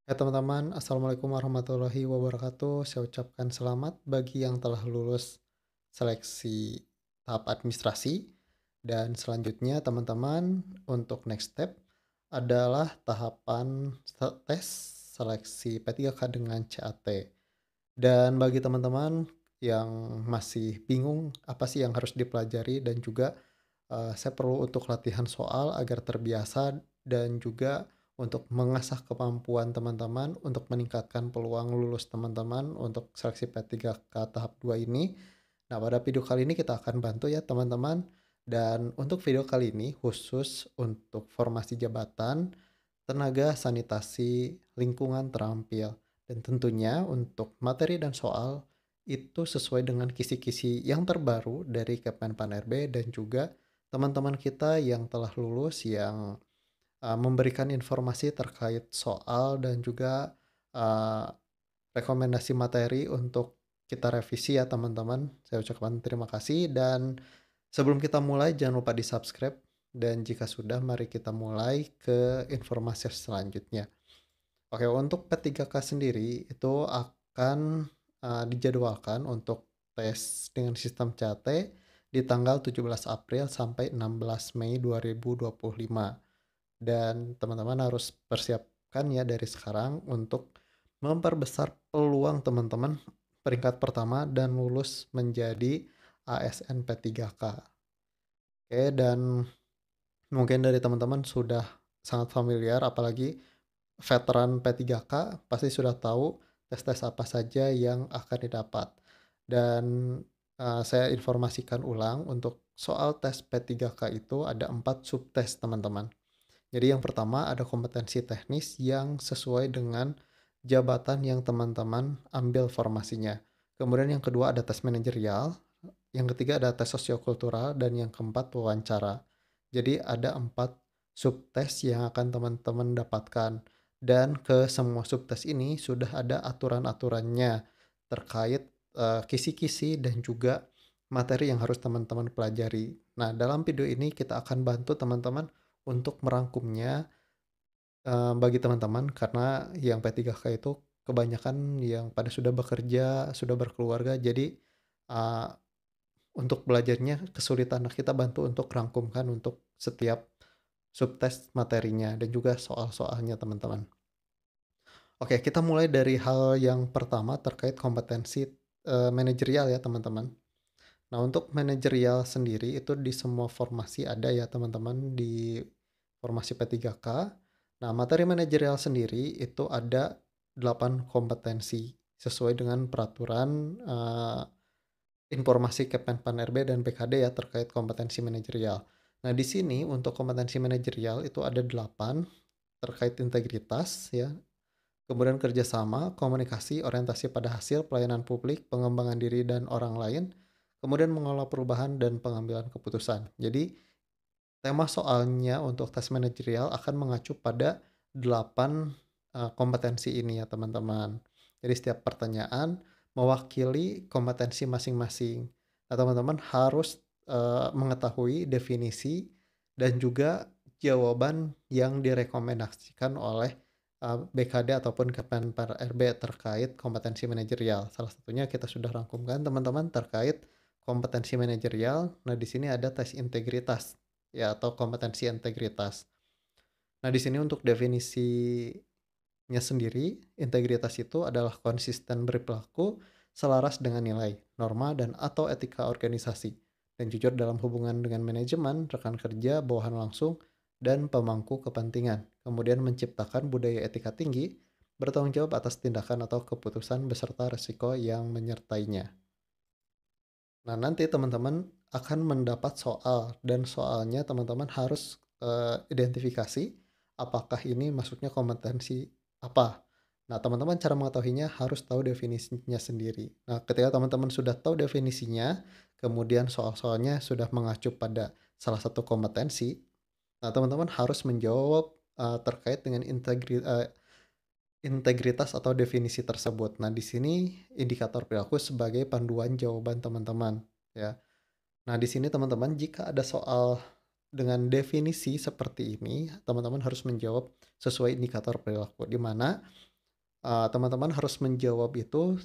Teman-teman, Assalamualaikum warahmatullahi wabarakatuh. Saya ucapkan selamat bagi yang telah lulus seleksi tahap administrasi. Dan selanjutnya teman-teman, untuk next step adalah tahapan tes seleksi P3K dengan CAT. Dan bagi teman-teman yang masih bingung apa sih yang harus dipelajari dan juga saya perlu untuk latihan soal agar terbiasa dan juga untuk mengasah kemampuan teman-teman untuk meningkatkan peluang lulus teman-teman untuk seleksi P3K tahap 2 ini. Nah, pada video kali ini kita akan bantu ya teman-teman. Dan untuk video kali ini khusus untuk formasi jabatan, tenaga sanitasi, lingkungan terampil. Dan tentunya untuk materi dan soal itu sesuai dengan kisi-kisi yang terbaru dari Kemenpan RB dan juga teman-teman kita yang telah lulus yang memberikan informasi terkait soal dan juga uh, rekomendasi materi untuk kita revisi ya teman-teman. Saya ucapkan terima kasih dan sebelum kita mulai jangan lupa di-subscribe dan jika sudah mari kita mulai ke informasi selanjutnya. Oke, untuk P3K sendiri itu akan dijadwalkan untuk tes dengan sistem CAT di tanggal 17 April sampai 16 Mei 2025. Dan teman-teman harus persiapkan ya dari sekarang untuk memperbesar peluang teman-teman peringkat pertama dan lulus menjadi ASN P3K. Oke, dan mungkin dari teman-teman sudah sangat familiar apalagi veteran P3K pasti sudah tahu tes-tes apa saja yang akan didapat. Dan saya informasikan ulang untuk soal tes P3K itu ada 4 subtes teman-teman. Jadi yang pertama ada kompetensi teknis yang sesuai dengan jabatan yang teman-teman ambil formasinya. Kemudian yang kedua ada tes manajerial, yang ketiga ada tes sosiokultural, dan yang keempat wawancara. Jadi ada 4 subtes yang akan teman-teman dapatkan. Dan ke semua subtes ini sudah ada aturan-aturannya terkait kisi-kisi dan juga materi yang harus teman-teman pelajari. Nah, dalam video ini kita akan bantu teman-teman untuk merangkumnya bagi teman-teman karena yang P3K itu kebanyakan yang pada sudah bekerja, sudah berkeluarga, jadi uh, untuk belajarnya kesulitan. Nah, kita bantu untuk rangkumkan untuk setiap subtes materinya dan juga soal-soalnya teman-teman. Oke, kita mulai dari hal yang pertama terkait kompetensi manajerial ya teman-teman. Nah, untuk manajerial sendiri itu di semua formasi ada ya teman-teman di formasi P3K. Nah, materi manajerial sendiri itu ada 8 kompetensi sesuai dengan peraturan informasi Kemenpan RB dan BKD ya terkait kompetensi manajerial. Nah, di sini untuk kompetensi manajerial itu ada 8 terkait integritas ya, kemudian kerjasama, komunikasi, orientasi pada hasil, pelayanan publik, pengembangan diri dan orang lain, kemudian mengelola perubahan dan pengambilan keputusan. Jadi tema soalnya untuk tes manajerial akan mengacu pada 8 kompetensi ini ya teman-teman. Jadi setiap pertanyaan mewakili kompetensi masing-masing. Nah, teman-teman harus mengetahui definisi dan juga jawaban yang direkomendasikan oleh BKD ataupun Kemenpar RB terkait kompetensi manajerial. Salah satunya kita sudah rangkumkan teman-teman terkait kompetensi manajerial. Nah, di sini ada tes integritas ya atau kompetensi integritas. Nah, di sini untuk definisinya sendiri, integritas itu adalah konsisten berperilaku selaras dengan nilai, norma dan atau etika organisasi dan jujur dalam hubungan dengan manajemen, rekan kerja, bawahan langsung dan pemangku kepentingan. Kemudian menciptakan budaya etika tinggi, bertanggung jawab atas tindakan atau keputusan beserta risiko yang menyertainya. Nah, nanti teman-teman akan mendapat soal dan soalnya teman-teman harus identifikasi apakah ini masuknya kompetensi apa. Nah, teman-teman cara mengetahuinya harus tahu definisinya sendiri. Nah, ketika teman-teman sudah tahu definisinya, kemudian soal-soalnya sudah mengacu pada salah satu kompetensi, nah teman-teman harus menjawab terkait dengan integritas atau definisi tersebut. Nah, di sini indikator perilaku sebagai panduan jawaban teman-teman, ya. Nah, di sini teman-teman jika ada soal dengan definisi seperti ini, teman-teman harus menjawab sesuai indikator perilaku, di mana Teman-teman harus menjawab itu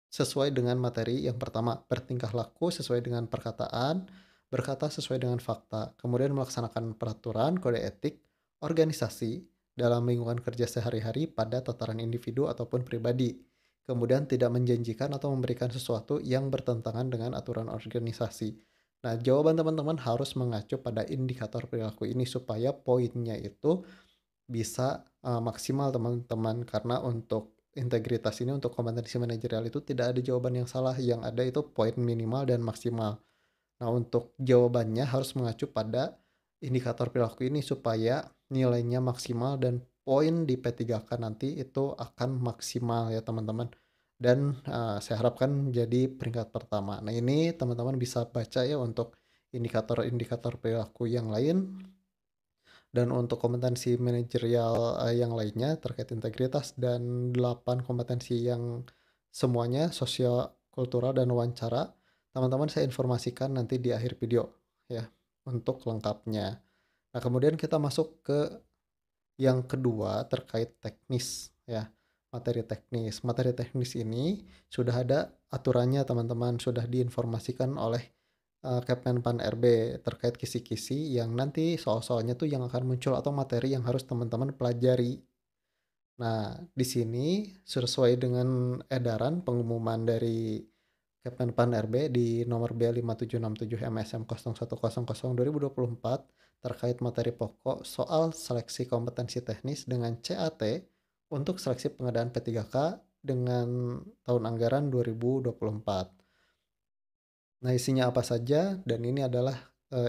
sesuai dengan materi yang pertama, bertingkah laku sesuai dengan perkataan, berkata sesuai dengan fakta, kemudian melaksanakan peraturan, kode etik, organisasi dalam lingkungan kerja sehari-hari pada tataran individu ataupun pribadi. Kemudian tidak menjanjikan atau memberikan sesuatu yang bertentangan dengan aturan organisasi. Nah, jawaban teman-teman harus mengacu pada indikator perilaku ini supaya poinnya itu bisa, maksimal teman-teman, karena untuk integritas ini, untuk kompetensi manajerial itu tidak ada jawaban yang salah, yang ada itu poin minimal dan maksimal. Nah, untuk jawabannya harus mengacu pada indikator perilaku ini supaya nilainya maksimal dan poin di P3K nanti itu akan maksimal ya teman-teman. Dan, saya harapkan jadi peringkat pertama. Nah, ini teman-teman bisa baca ya untuk indikator-indikator perilaku yang lain. Dan untuk kompetensi manajerial, yang lainnya terkait integritas dan 8 kompetensi yang semuanya sosial, kultural, dan wawancara, teman-teman saya informasikan nanti di akhir video ya, untuk lengkapnya. Nah, kemudian kita masuk ke yang kedua terkait teknis ya, materi teknis. Materi teknis ini sudah ada aturannya teman-teman, sudah diinformasikan oleh Kemenpan RB terkait kisi-kisi yang nanti soal-soalnya tuh yang akan muncul atau materi yang harus teman-teman pelajari. Nah, di sini sesuai dengan edaran pengumuman dari Kemenpan RB di nomor B5767 MSM 0100/2024 terkait materi pokok soal seleksi kompetensi teknis dengan CAT untuk seleksi pengadaan P3K dengan tahun anggaran 2024. Nah, isinya apa saja? Dan ini adalah,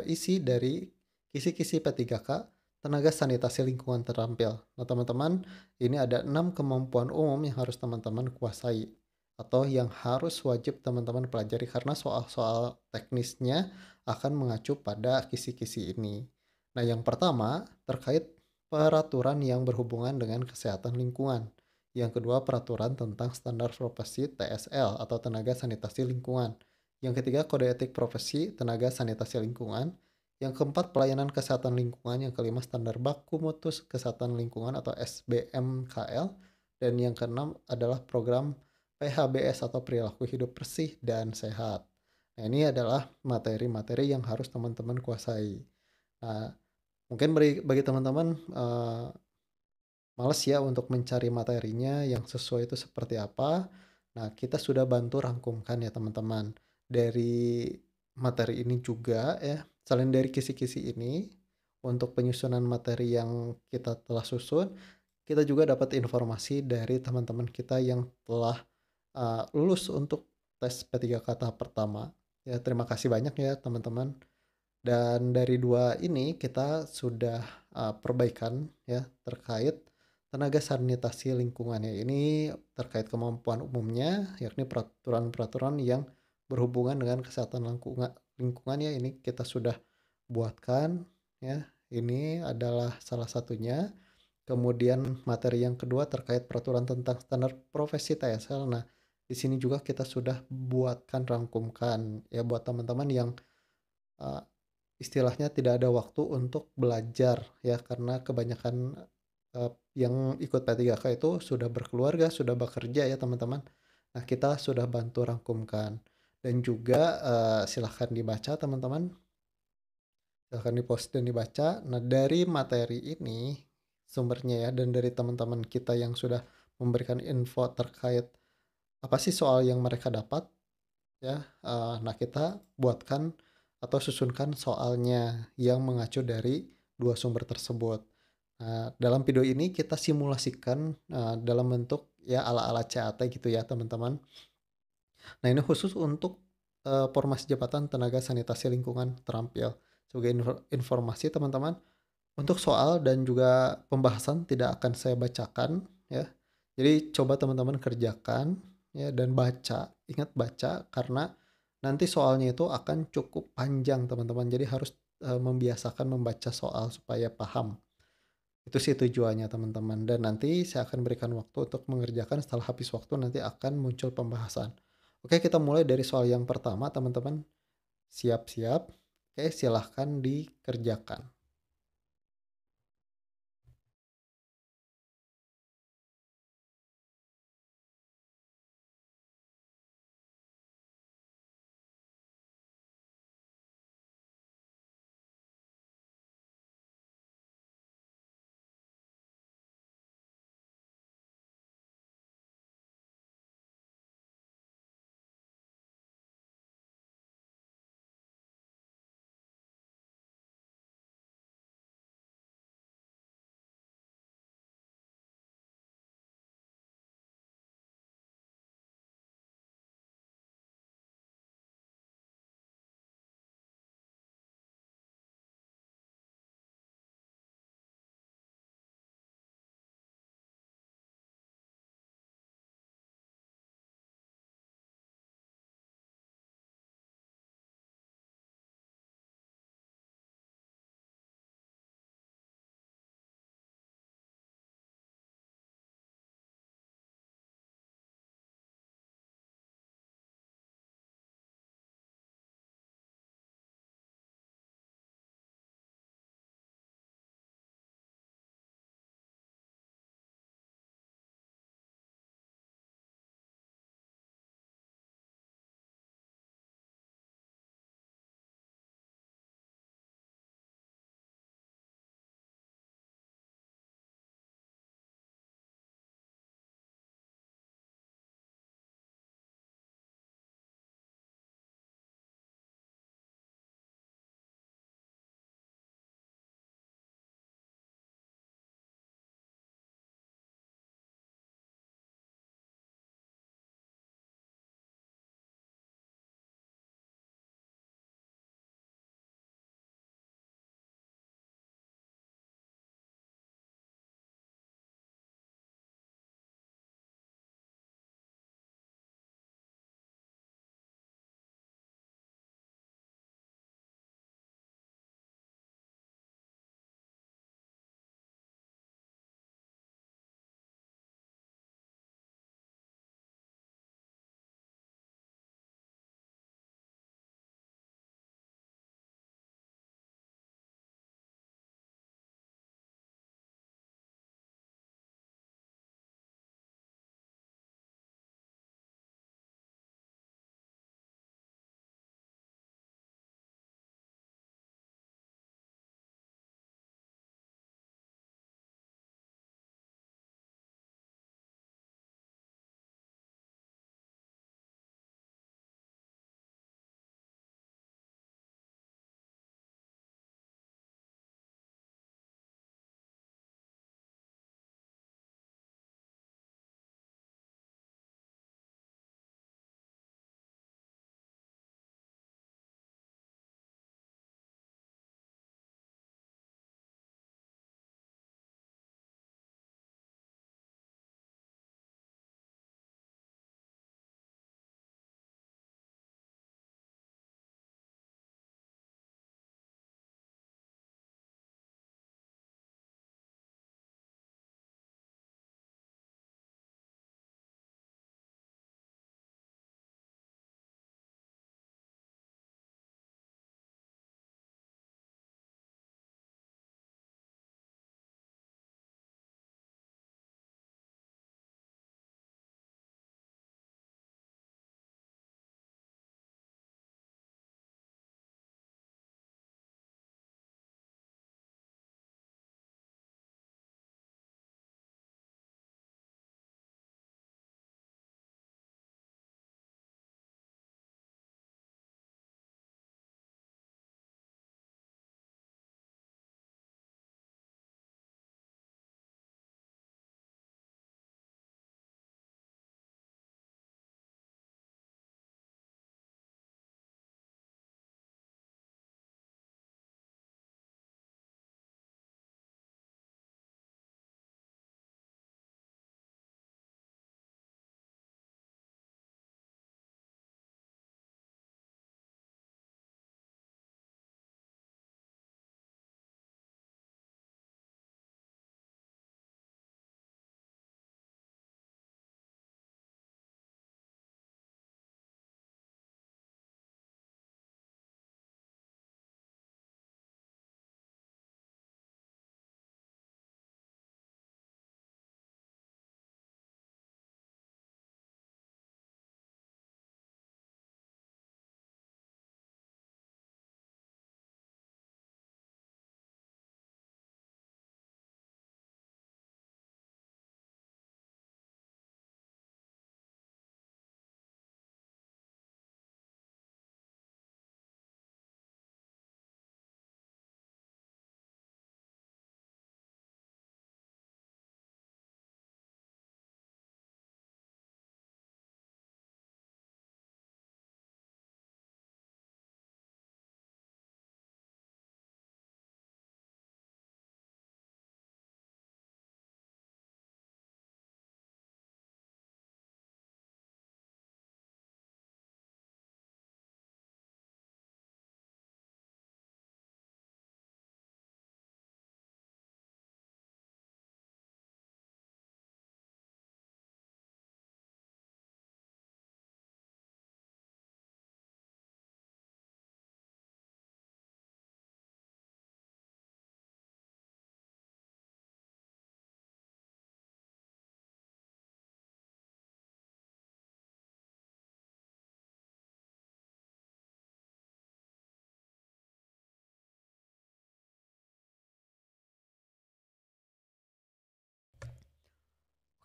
isi dari kisi-kisi P3K, tenaga sanitasi lingkungan terampil. Nah, teman-teman, ini ada 6 kemampuan umum yang harus teman-teman kuasai atau yang harus wajib teman-teman pelajari karena soal-soal teknisnya akan mengacu pada kisi-kisi ini. Nah, yang pertama terkait peraturan yang berhubungan dengan kesehatan lingkungan. Yang kedua, peraturan tentang standar profesi TSL atau tenaga sanitasi lingkungan. Yang ketiga, kode etik profesi tenaga sanitasi lingkungan. Yang keempat, pelayanan kesehatan lingkungan. Yang kelima, standar baku mutu kesehatan lingkungan atau SBMKL. Dan yang keenam adalah program PHBS atau perilaku hidup bersih dan sehat. Nah, ini adalah materi-materi yang harus teman-teman kuasai. Nah, mungkin bagi teman-teman males ya untuk mencari materinya yang sesuai itu seperti apa. Nah, kita sudah bantu rangkumkan ya teman-teman. Dari materi ini juga ya, selain dari kisi-kisi ini, untuk penyusunan materi yang kita telah susun, kita juga dapat informasi dari teman-teman kita yang telah lulus untuk tes P3K tahap pertama. Ya, terima kasih banyak ya teman-teman. Dan dari dua ini kita sudah perbaikan ya terkait tenaga sanitasi lingkungan ya. Ini terkait kemampuan umumnya yakni peraturan-peraturan yang berhubungan dengan kesehatan lingkungan ya, ini kita sudah buatkan ya. Ini adalah salah satunya. Kemudian materi yang kedua terkait peraturan tentang standar profesi TSL. Nah, di sini juga kita sudah buatkan rangkumkan ya buat teman-teman yang uh, istilahnya tidak ada waktu untuk belajar ya karena kebanyakan yang ikut P3K itu sudah berkeluarga, sudah bekerja ya teman-teman. Nah, kita sudah bantu rangkumkan dan juga silahkan dibaca teman-teman, silahkan dipost dan dibaca. Nah, dari materi ini sumbernya ya dan dari teman-teman kita yang sudah memberikan info terkait apa sih soal yang mereka dapat ya. Nah, kita buatkan atau susunkan soalnya yang mengacu dari dua sumber tersebut. Nah, dalam video ini kita simulasikan dalam bentuk ya ala-ala CAT gitu ya teman-teman. Nah, ini khusus untuk formasi jabatan tenaga sanitasi lingkungan terampil. Sebagai informasi teman-teman, untuk soal dan juga pembahasan tidak akan saya bacakan ya. Jadi coba teman-teman kerjakan ya dan baca, ingat baca karena nanti soalnya itu akan cukup panjang teman-teman. Jadi harus membiasakan membaca soal supaya paham. Itu sih tujuannya teman-teman dan nanti saya akan berikan waktu untuk mengerjakan, setelah habis waktu nanti akan muncul pembahasan. Oke, kita mulai dari soal yang pertama teman-teman. Siap-siap. Oke, silahkan dikerjakan.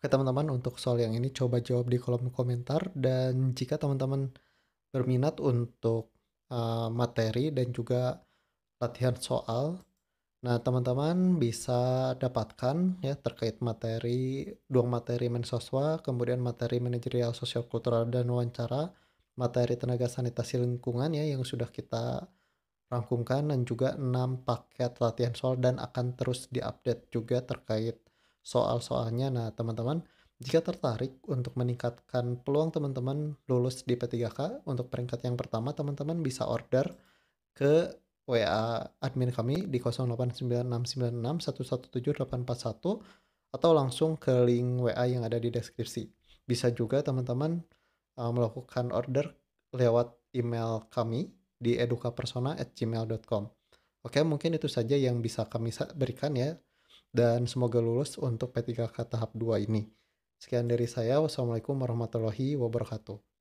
Oke teman-teman, untuk soal yang ini coba jawab di kolom komentar, dan jika teman-teman berminat untuk, materi dan juga latihan soal, nah teman-teman bisa dapatkan ya terkait materi, 2 materi Mensoswa, kemudian materi manajerial sosial kultural dan wawancara, materi tenaga sanitasi lingkungan ya yang sudah kita rangkumkan, dan juga 6 paket latihan soal dan akan terus diupdate juga terkait soal-soalnya. Nah, teman-teman, jika tertarik untuk meningkatkan peluang teman-teman lulus di P3K, untuk peringkat yang pertama teman-teman bisa order ke WA admin kami di 089696117841 atau langsung ke link WA yang ada di deskripsi. Bisa juga teman-teman melakukan order lewat email kami di edukapersona@gmail.com. Oke, mungkin itu saja yang bisa kami berikan ya, dan semoga lulus untuk P3K tahap 2 ini. Sekian dari saya, wassalamualaikum warahmatullahi wabarakatuh.